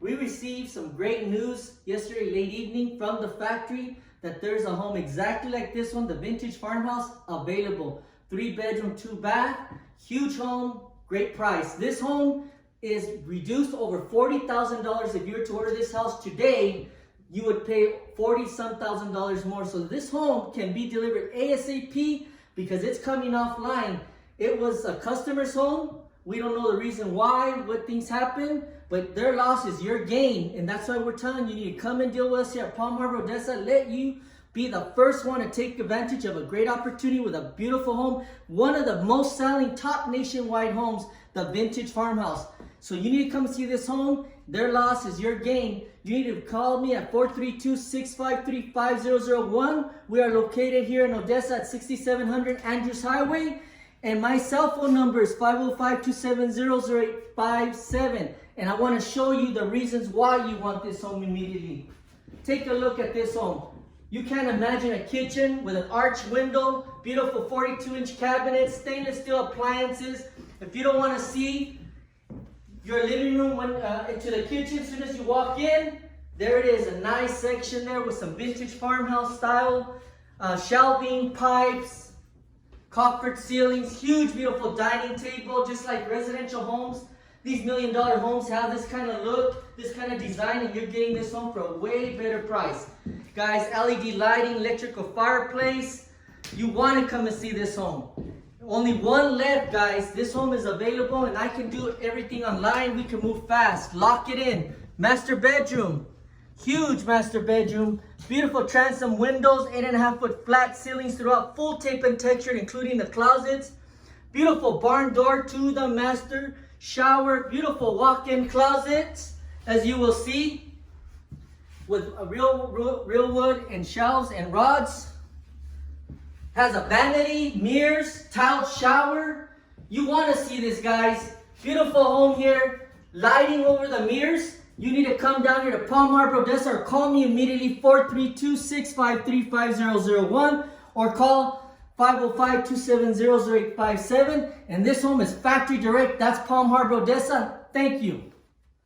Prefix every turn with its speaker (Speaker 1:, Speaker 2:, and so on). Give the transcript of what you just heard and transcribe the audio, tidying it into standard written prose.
Speaker 1: We received some great news yesterday late evening from the factory that there's a home exactly like this one, the Vintage Farmhouse, available. 3-bedroom, 2-bath, huge home, great price. This home is reduced over $40,000. If you were to order this house today, you would pay $40-some thousand more. So this home can be delivered ASAP because it's coming offline. It was a customer's home. We don't know the reason why, what things happen, but their loss is your gain. And that's why we're telling you, you need to come and deal with us here at Palm Harbor, Odessa. Let you be the first one to take advantage of a great opportunity with a beautiful home. One of the most selling top nationwide homes, the Vintage Farmhouse. So you need to come see this home. Their loss is your gain. You need to call me at 432-653-5001. We are located here in Odessa at 6700 Andrews Highway. And my cell phone number is 505-270-0857. And I want to show you the reasons why you want this home immediately. Take a look at this home. You can't imagine a kitchen with an arched window, beautiful 42-inch cabinets, stainless steel appliances. If you don't want to see your living room into the kitchen as soon as you walk in, there it is, a nice section there with some vintage farmhouse style shelving, pipes, coppered ceilings, huge beautiful dining table, just like residential homes. These $1 million homes have this kind of look, this kind of design, and you're getting this home for a way better price. Guys, LED lighting, electrical fireplace. You want to come and see this home. Only one left, guys. This home is available and I can do everything online. We can move fast. Lock it in. Master bedroom. Huge master bedroom. Beautiful transom windows, 8.5-foot flat ceilings throughout, full tape and textured, including the closets. Beautiful barn door to the master shower. Beautiful walk-in closets, as you will see, with a real wood and shelves and rods. Has a vanity, mirrors, tiled shower. You want to see this, guys. Beautiful home here. Lighting over the mirrors. You need to come down here to Palm Harbor, Odessa, or call me immediately, 432-653-5001, or call 505-270-0857. And this home is factory direct. That's Palm Harbor, Odessa. Thank you.